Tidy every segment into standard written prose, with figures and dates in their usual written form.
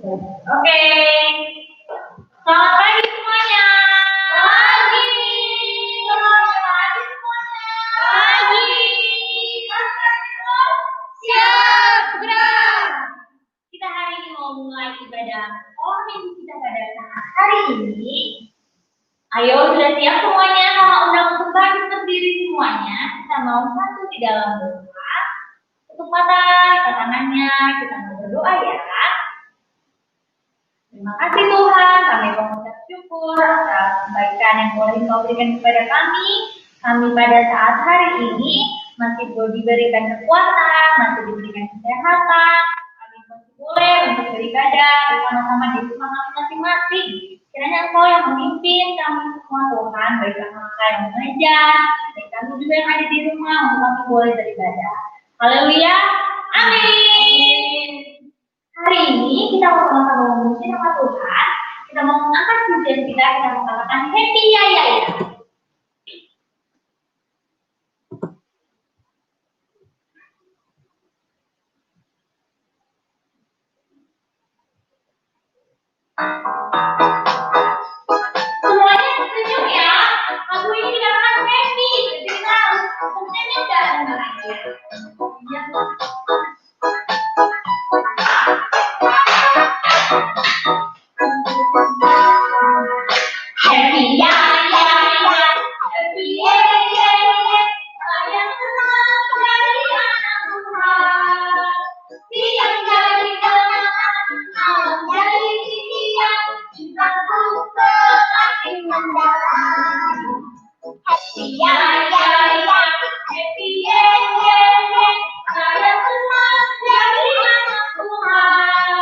Oke. Selamat pagi semuanya. Pagi. Selamat pagi semuanya. Pagi. Siap gerak. Kita hari ini mau mulai ibadah online kita pada saat hari ini. Ayo sudah siap semuanya? Kalau udah untuk berdiri semuanya, kita mau satu di dalam doa. Tutup mata, angkat tangannya, kita mau berdoa ya. Terima kasih Tuhan, kami mengucap syukur atas kebaikan yang boleh Kau berikan kepada kami. Kami pada saat hari ini masih diberikan kekuatan, masih diberikan kesehatan. Kami masih boleh untuk beribadah bersama-sama di rumah kami masing-masing. Kiranya Engkau yang memimpin kami semua Tuhan, baik kakak yang mengajar, baik kami juga yang ada di rumah untuk kami boleh beribadah. Haleluya, amin. Hari ini kita mau sama-sama memuji nama Tuhan. Kita mau mengangkat pujian kita mau katakan happy ya ya ya. Semuanya setuju ya? Lagu ini dikatakan happy. Jadi kita semuanya udah dengar ya. Happy ya ya ya, happy ya ya ya, saya senang dari anak Tuhan. Siang dari kemenangan, malam dari impian, cintaku semakin mendalam. Happy ya ya ya, happy ya ya ya, saya senang dari anak Tuhan.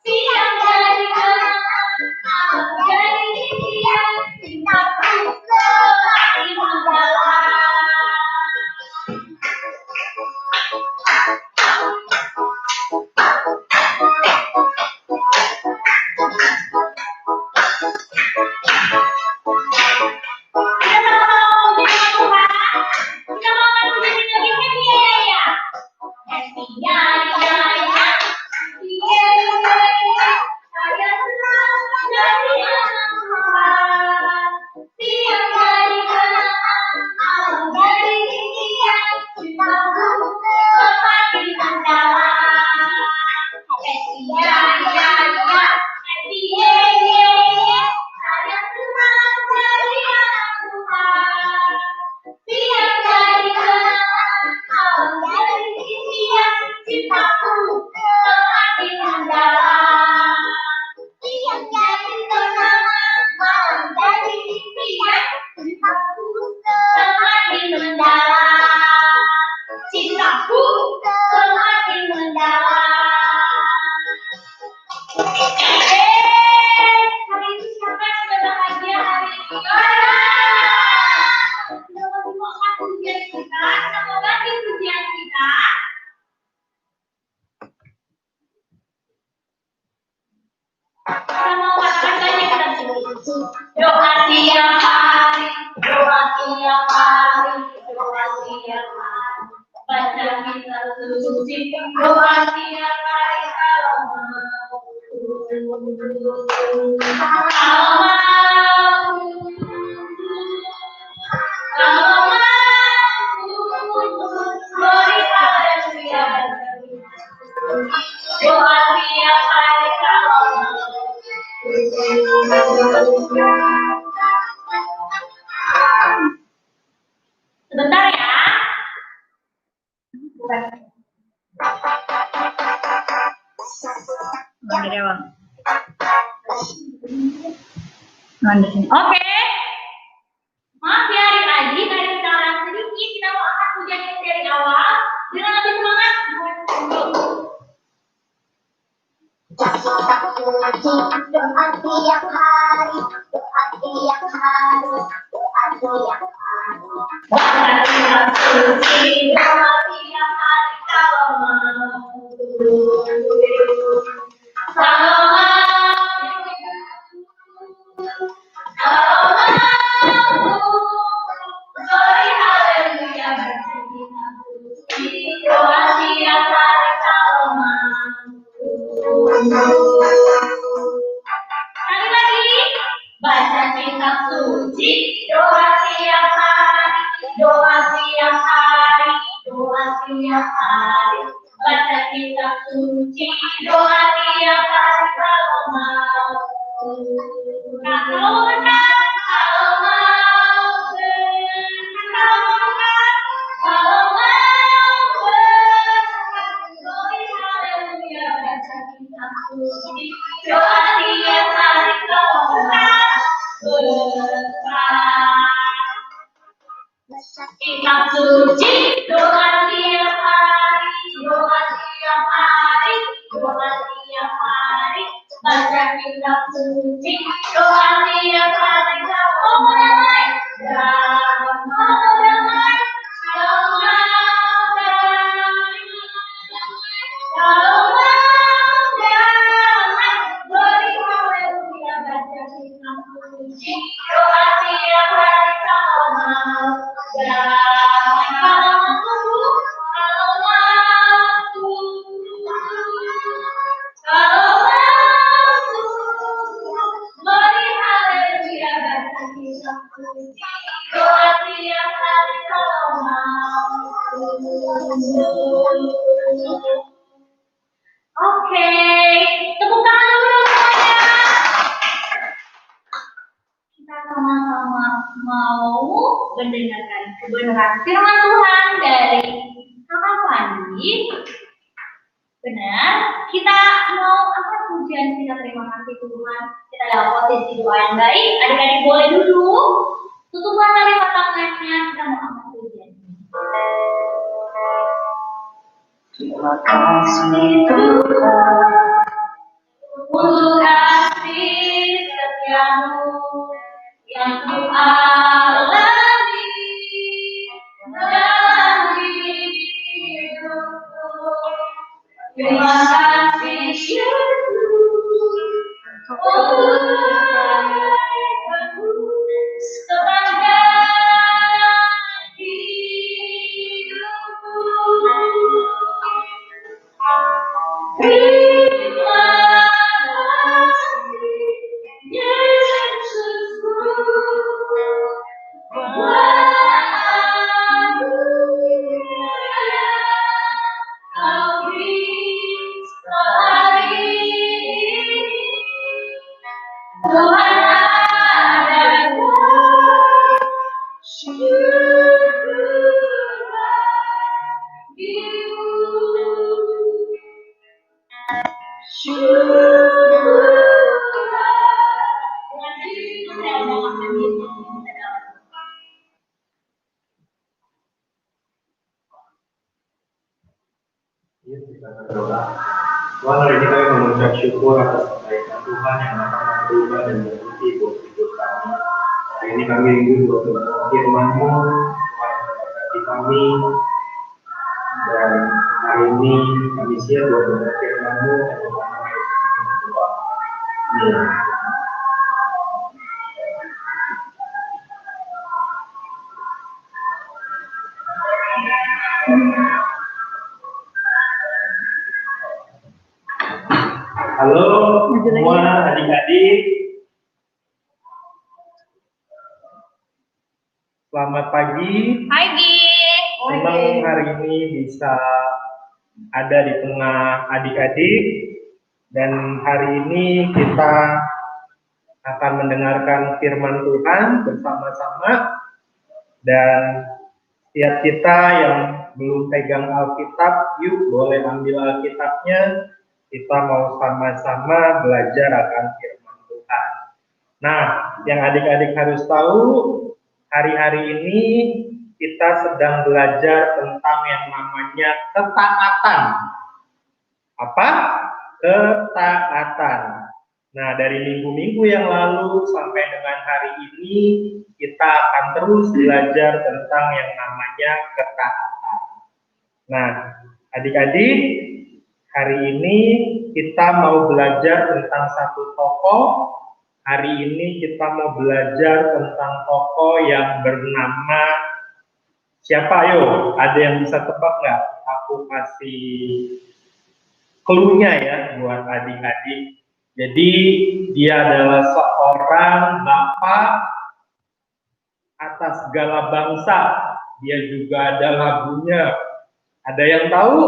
Siang dari kemenangan, malam dari impian, cintaku semakin mendalam. Doa tiap hari, doa tiap hari, doa tiap hari. Baca kitab suci, doa tiap hari kalau mau. Kalau mau, beri haleluya. Doa tiap hari kalau mau. Sebentar ya. Oke. Maaf ya adik-adik, dari sekarang sedikit kita mau angkat pujian dari awal dengan lebih semangat. Doa tiap hari, doa tiap hari, doa tiap hari. Doa tiap hari kalau mau. Beri haleluya. Doa tiap hari kalau mau. hari, baca kitab suci, doa tiap hari kalau mau. Kalau mau, doa tiap hari kalau kitab suci, doa tiap hari, doa tiap hari, doa tiap hari, baca kitab suci, doa tiap hari, kalau damai, kalau damai, kalau damai, kalau damai, beri haleluya, baca kitab suci, doa tiap hari kalau mau. Oke, tepuk tangan dulu semuanya. Kita sama-sama mau mendengarkan kebenaran firman Tuhan dari Kakak Fandi. Benar, kita mau angkat pujian, kita terima kasih Tuhan. Kita dalam posisi doa yang baik. Adik-adik boleh dulu tutup mata lewat tangannya. Kita mau angkat pujian. Terima kasih Tuhan. Kasih setiamu yang ku alami dalam hidupku. Terima kasih Yesus, kebaikanmu sepanjang hidupku. Terima kasih Yesusku, haleluya, Kau beri hari ini, Tuhan adanya, syukurlah dirimu. Yuk kita berdoa. Tuhan, hari ini kami mengucap syukur atas kebaikan Tuhan yang akan berubah dan berhenti buat hidup kami. Hari ini kami rindu buat firman-Mu, Tuhan memberkati kami. Dan hari ini kami siap buat mendengar firman-Mu dan nama Yesus kami berdoa. Amin. Halo semua adik-adik, selamat pagi. Pagi. Senang hari ini bisa ada di tengah adik-adik, dan hari ini kita akan mendengarkan firman Tuhan bersama-sama. Dan setiap kita yang belum pegang Alkitab, yuk boleh ambil Alkitabnya. Kita mau sama-sama belajar akan firman Tuhan. Nah, yang adik-adik harus tahu, hari-hari ini kita sedang belajar tentang yang namanya ketaatan. Apa? Ketaatan. Nah, dari minggu-minggu yang lalu sampai dengan hari ini, kita akan terus belajar tentang yang namanya ketaatan. Nah, adik-adik, hari ini kita mau belajar tentang satu tokoh. Hari ini kita mau belajar tentang tokoh yang bernama siapa? Ayo, ada yang bisa tebak nggak? Aku kasih clue-nya ya buat adik-adik. Jadi dia adalah seorang bapak atas segala bangsa. Dia juga ada lagunya. Ada yang tahu?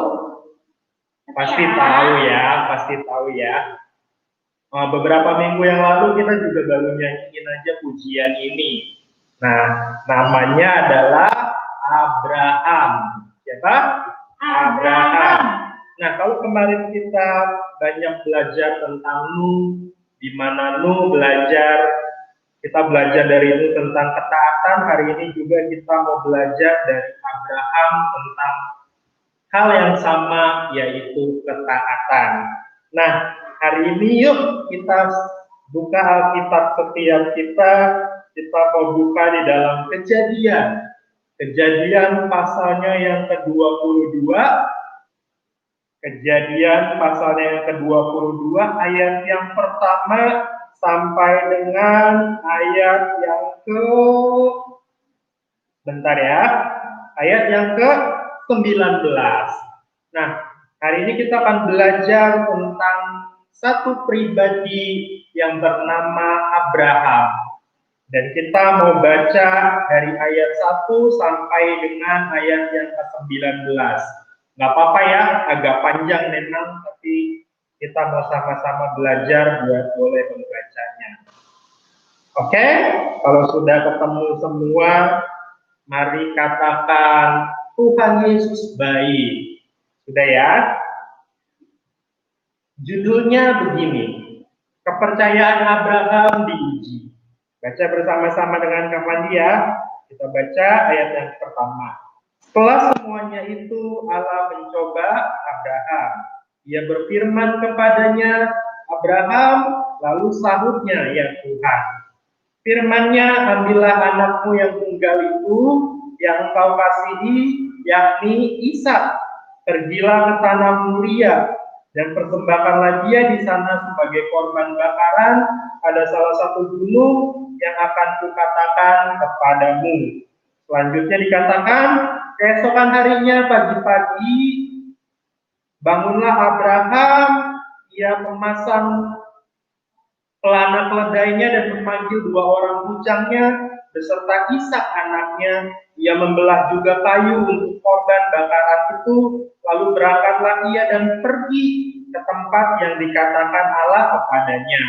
Pasti Ya. tahu ya, pasti tahu ya. Beberapa minggu yang lalu kita juga baru nyanyiin aja pujian ini. Nah, namanya adalah Abraham. Siapa? Abraham. Nah, kalau kemarin kita banyak belajar tentang Nuh, di mana Nuh kita belajar dari Nuh tentang ketaatan. Hari ini juga kita mau belajar dari Abraham tentang hal yang sama, yaitu ketaatan. Nah, hari ini yuk kita buka Alkitab setiap kita mau buka di dalam Kejadian pasalnya yang ke-22, Kejadian pasalnya yang ke-22 ayat yang pertama sampai dengan ayat yang bentar ya, ayat yang ke-19. Nah, hari ini kita akan belajar tentang satu pribadi yang bernama Abraham. Dan kita mau baca dari ayat 1 sampai dengan ayat yang ke-19. Nggak apa-apa ya, agak panjang memang, tapi kita mau sama-sama belajar buat boleh membacanya. Oke, kalau sudah ketemu semua, mari katakan Tuhan Yesus baik. Sudah ya? Judulnya begini, kepercayaan Abraham diuji. Baca bersama-sama dengan Kak Mandi ya. Kita baca ayat yang pertama. Setelah semuanya itu Allah mencoba Abraham. Ia berfirman kepadanya, Abraham, lalu sahutnya, ya Tuhan. Firman-Nya, ambillah anakmu yang tunggal itu, yang engkau kasihi, yakni Ishak. Pergilah ke tanah Moria, dan persembahkanlah dia di sana sebagai korban bakaran pada salah satu gunung yang akan kukatakan kepadamu. Selanjutnya dikatakan, keesokan harinya pagi-pagi, bangunlah Abraham, ia memasang pelana keledainya dan memanggil 2 orang bujangnya beserta Ishak anaknya. Ia membelah juga kayu untuk korban bakaran itu, lalu berangkatlah ia dan pergi ke tempat yang dikatakan Allah kepadanya.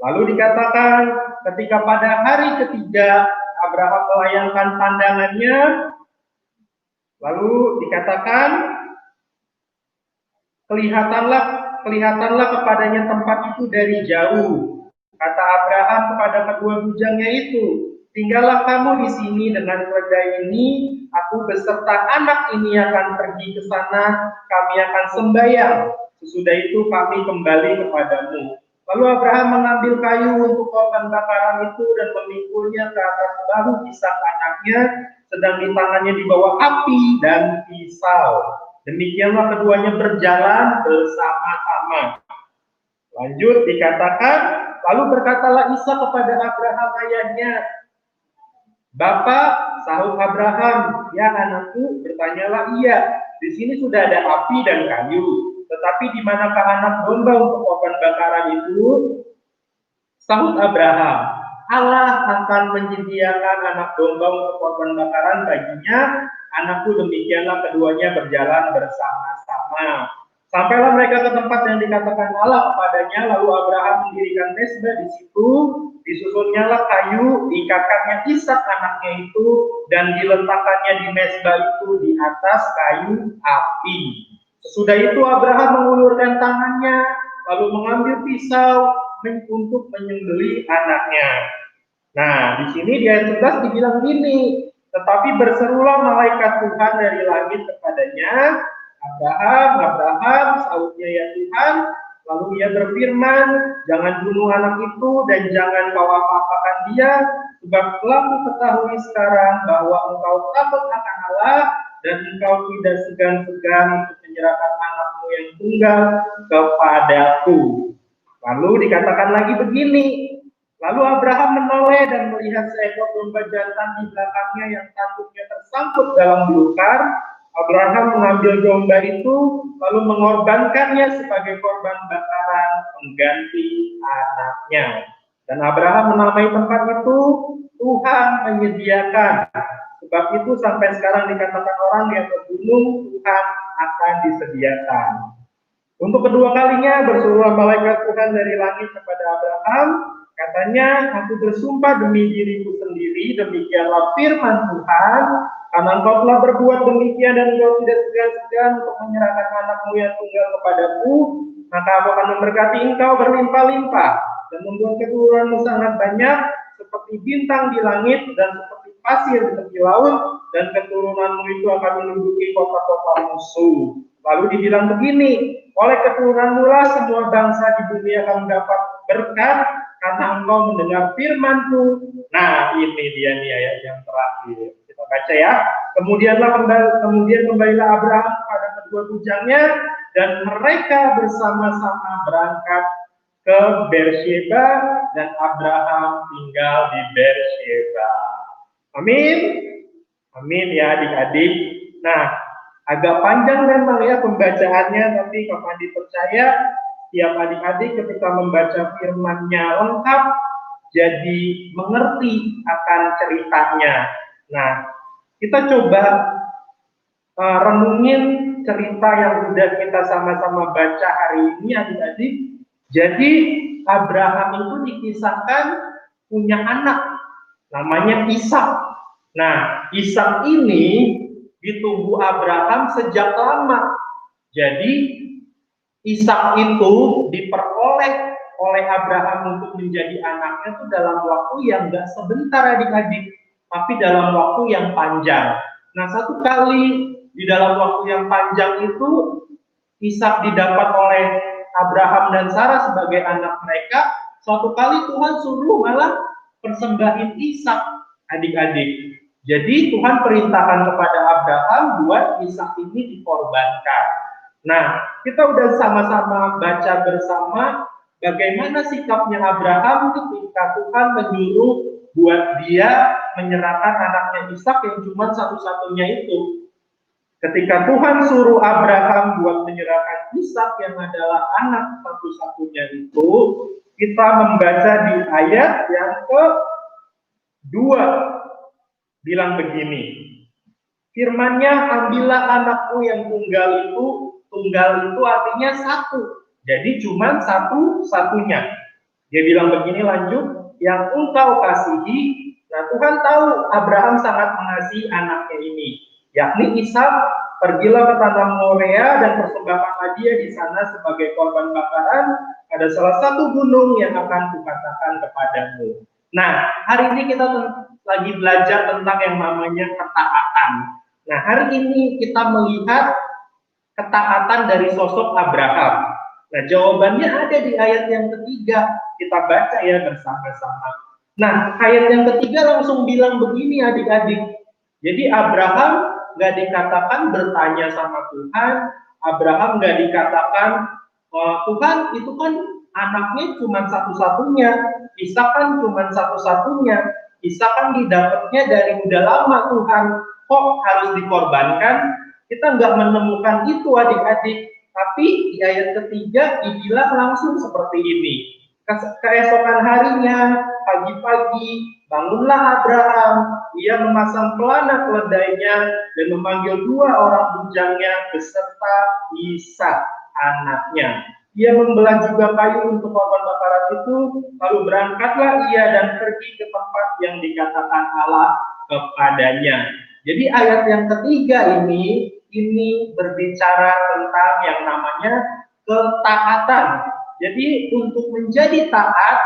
Lalu dikatakan, ketika pada hari ketiga Abraham melayangkan pandangannya, lalu dikatakan, kelihatanlah kepadanya tempat itu dari jauh. Kata Abraham kepada kedua bujangnya itu, tinggallah kamu di sini dengan keledai ini, aku beserta anak ini akan pergi ke sana, kami akan sembahyang. Sesudah itu kami kembali kepadamu. Lalu Abraham mengambil kayu untuk korban bakaran itu dan memikulnya ke atas bahu Ishak anaknya, sedang di tangannya dibawa api dan pisau. Demikianlah keduanya berjalan bersama-sama. Lanjut dikatakan, lalu berkatalah Ishak kepada Abraham ayahnya, Bapak, sahut Abraham, ya anakku, bertanyalah ia, di sini sudah ada api dan kayu, tetapi di manakah anak domba untuk korban bakaran itu? Sahut Abraham, Allah akan menyediakan anak domba untuk korban bakaran baginya. Anakku, demikianlah keduanya berjalan bersama-sama. Sampailah mereka ke tempat yang dikatakan Allah kepadanya, lalu Abraham mendirikan mezbah di situ, disusunnyalah kayu, diikatkannya Ishak anaknya itu, dan diletakkannya di mezbah itu di atas kayu api. Sesudah itu Abraham mengulurkan tangannya, lalu mengambil pisau untuk menyembelih anaknya. Nah, di sini di ayat 11 dibilang gini, tetapi berserulah malaikat Tuhan dari langit kepadanya, Abraham, sahutnya ya Tuhan. Lalu ia berfirman, jangan bunuh anak itu dan jangan kau apa-apakan dia, sebab telah kuketahui sekarang bahwa engkau takut akan Allah dan engkau tidak segan-segan untuk menyerahkan anakmu yang tunggal kepadaku. Lalu dikatakan lagi begini, lalu Abraham menoleh dan melihat seekor domba jantan di belakangnya yang tanduknya tersangkut dalam belukar. Abraham mengambil domba itu, lalu mengorbankannya sebagai korban bakaran pengganti anaknya. Dan Abraham menamai tempat itu, Tuhan menyediakan. Sebab itu sampai sekarang dikatakan orang yang bergunung, Tuhan akan disediakan. Untuk kedua kalinya bersuruhlah malaikat Tuhan dari langit kepada Abraham, katanya, aku bersumpah demi diriku sendiri, demikianlah firman Tuhan, karena engkau telah berbuat demikian dan engkau tidak segan-segan untuk menyerahkan anakmu yang tunggal kepadaku, maka aku akan memberkati engkau berlimpah-limpah dan membuat keturunanmu sangat banyak seperti bintang di langit dan seperti pasir di tepi laut, dan keturunanmu itu akan menduduki kota-kota musuh. Lalu dibilang begini, oleh keturunanmu lah semua bangsa di dunia akan mendapat berkat karena engkau mendengar firman-Ku. Nah, ini dia nih ayat yang terakhir. Kita baca ya. Kemudian kembalilah Abraham pada kedua bujangnya dan mereka bersama-sama berangkat ke Beersheba dan Abraham tinggal di Beersheba. Amin. Amin ya adik-adik. Nah, agak panjang memang ya pembacaannya, tapi Kak Andi percaya tiap adik-adik ketika membaca firman-Nya lengkap, jadi mengerti akan ceritanya. Nah, kita coba renungin cerita yang sudah kita sama-sama baca hari ini adik-adik. Jadi Abraham itu dikisahkan punya anak, namanya Ishak. Nah, Ishak ini ditunggu Abraham sejak lama. Jadi Ishak itu diperoleh oleh Abraham untuk menjadi anaknya itu dalam waktu yang gak sebentar adik-adik, tapi dalam waktu yang panjang. Nah, satu kali di dalam waktu yang panjang itu Ishak didapat oleh Abraham dan Sarah sebagai anak mereka. Suatu kali Tuhan suruh malah persembahin Ishak adik-adik. Jadi Tuhan perintahkan kepada Abraham buat Ishak ini dikorbankan. Nah, kita udah sama-sama baca bersama bagaimana sikapnya Abraham ketika Tuhan menyuruh buat dia menyerahkan anaknya Ishak yang cuma satu-satunya itu. Ketika Tuhan suruh Abraham buat menyerahkan Ishak yang adalah anak satu-satunya itu, kita membaca di ayat yang ke-2. Bilang begini, firman-Nya, ambillah anakmu yang tunggal itu artinya satu, jadi cuma satu-satunya. Dia bilang begini lanjut, yang engkau kasihi. Nah, Tuhan tahu Abraham sangat mengasihi anaknya ini, yakni Ishak. Pergilah ke tanah Moria dan persembahkanlah dia di sana sebagai korban bakaran pada salah satu gunung yang akan kukatakan kepadamu. Nah, hari ini kita lagi belajar tentang yang namanya ketaatan. Nah, hari ini kita melihat ketaatan dari sosok Abraham. Nah, jawabannya ada di ayat yang ketiga. Kita baca ya bersama-sama. Nah, ayat yang ketiga langsung bilang begini adik-adik. Jadi Abraham nggak dikatakan bertanya sama Tuhan. Abraham nggak dikatakan, Tuhan itu kan anaknya cuma satu-satunya. Ishak kan cuma satu-satunya. Ishak kan didapatnya dari udah lama Tuhan. Kok harus dikorbankan? Kita nggak menemukan itu adik-adik. Tapi di ayat ketiga dibilang langsung seperti ini. Keesokan harinya, pagi-pagi, bangunlah Abraham. Ia memasang pelana keledainya dan memanggil 2 orang bujangnya beserta Ishak anaknya. Ia membelah juga kayu untuk korban bakaran itu, lalu berangkatlah ia dan pergi ke tempat yang dikatakan Allah kepadanya. Jadi ayat yang ketiga ini berbicara tentang yang namanya ketaatan. Jadi untuk menjadi taat,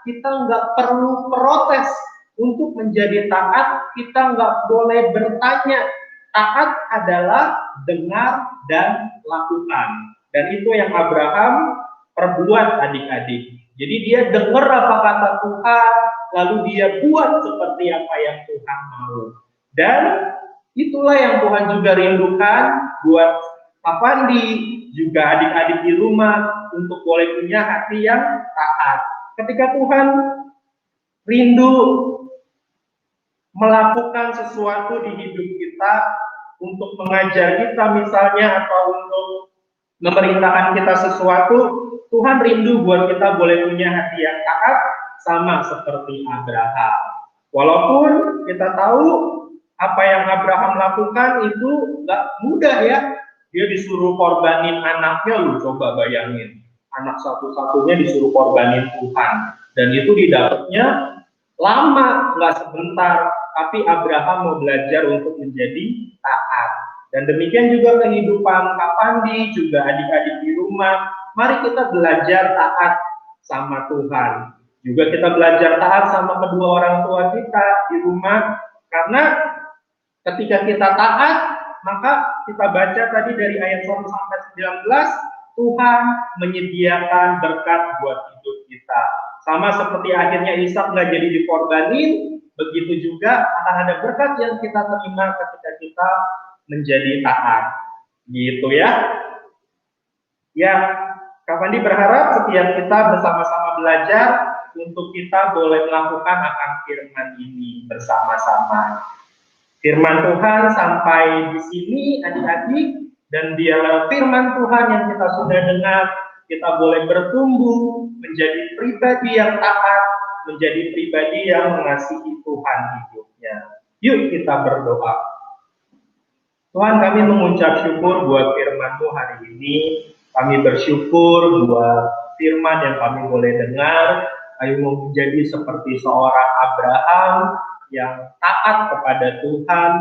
kita nggak perlu protes. Untuk menjadi taat, kita nggak boleh bertanya. Taat adalah dengar dan lakukan. Dan itu yang Abraham perbuat adik-adik. Jadi dia dengar apa kata Tuhan, lalu dia buat seperti apa yang Tuhan mau. Dan itulah yang Tuhan juga rindukan buat Pak Pandi, juga adik-adik di rumah, untuk boleh punya hati yang taat. Ketika Tuhan rindu melakukan sesuatu di hidup kita, untuk mengajar kita misalnya, atau untuk memerintahkan kita sesuatu, Tuhan rindu buat kita boleh punya hati yang taat, sama seperti Abraham. Walaupun kita tahu apa yang Abraham lakukan itu nggak mudah ya. dia disuruh korbanin anaknya, lu coba bayangin. Anak satu-satunya disuruh korbanin Tuhan. Dan itu didapatnya lama, nggak sebentar. Tapi Abraham mau belajar untuk menjadi taat. Dan demikian juga kehidupan Kak Pandi, juga adik-adik di rumah. Mari kita belajar taat sama Tuhan. Juga kita belajar taat sama kedua orang tua kita di rumah. Karena ketika kita taat, maka kita baca tadi dari ayat 1 sampai 19, Tuhan menyediakan berkat buat hidup kita. Sama seperti akhirnya Ishak nggak jadi dikorbanin, begitu juga akan ada berkat yang kita terima ketika kita menjadi taat. Gitu ya. Ya, Kak Pandi berharap setiap kita bersama-sama belajar untuk kita boleh melakukan akan firman ini bersama-sama. Firman Tuhan sampai di sini adik-adik, dan biarlah firman Tuhan yang kita sudah dengar, kita boleh bertumbuh menjadi pribadi yang taat, menjadi pribadi yang mengasihi Tuhan hidupnya. Yuk kita berdoa. Tuhan, kami mengucap syukur buat firman-Mu hari ini. Kami bersyukur buat firman yang kami boleh dengar. Ayo menjadi seperti seorang Abraham yang taat kepada Tuhan,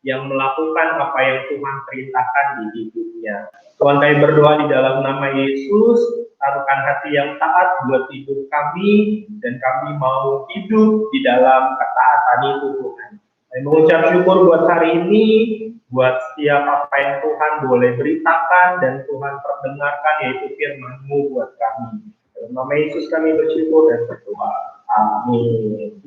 yang melakukan apa yang Tuhan perintahkan di hidupnya. Tuhan, kami berdoa di dalam nama Yesus, taruhkan hati yang taat buat hidup kami, dan kami mau hidup di dalam ketaatan itu, Tuhan. Kami mengucap syukur buat hari ini, buat setiap apa yang Tuhan boleh beritakan dan Tuhan perdengarkan, yaitu firman-Mu buat kami. Dalam nama Yesus kami bersyukur dan berdoa. Amin.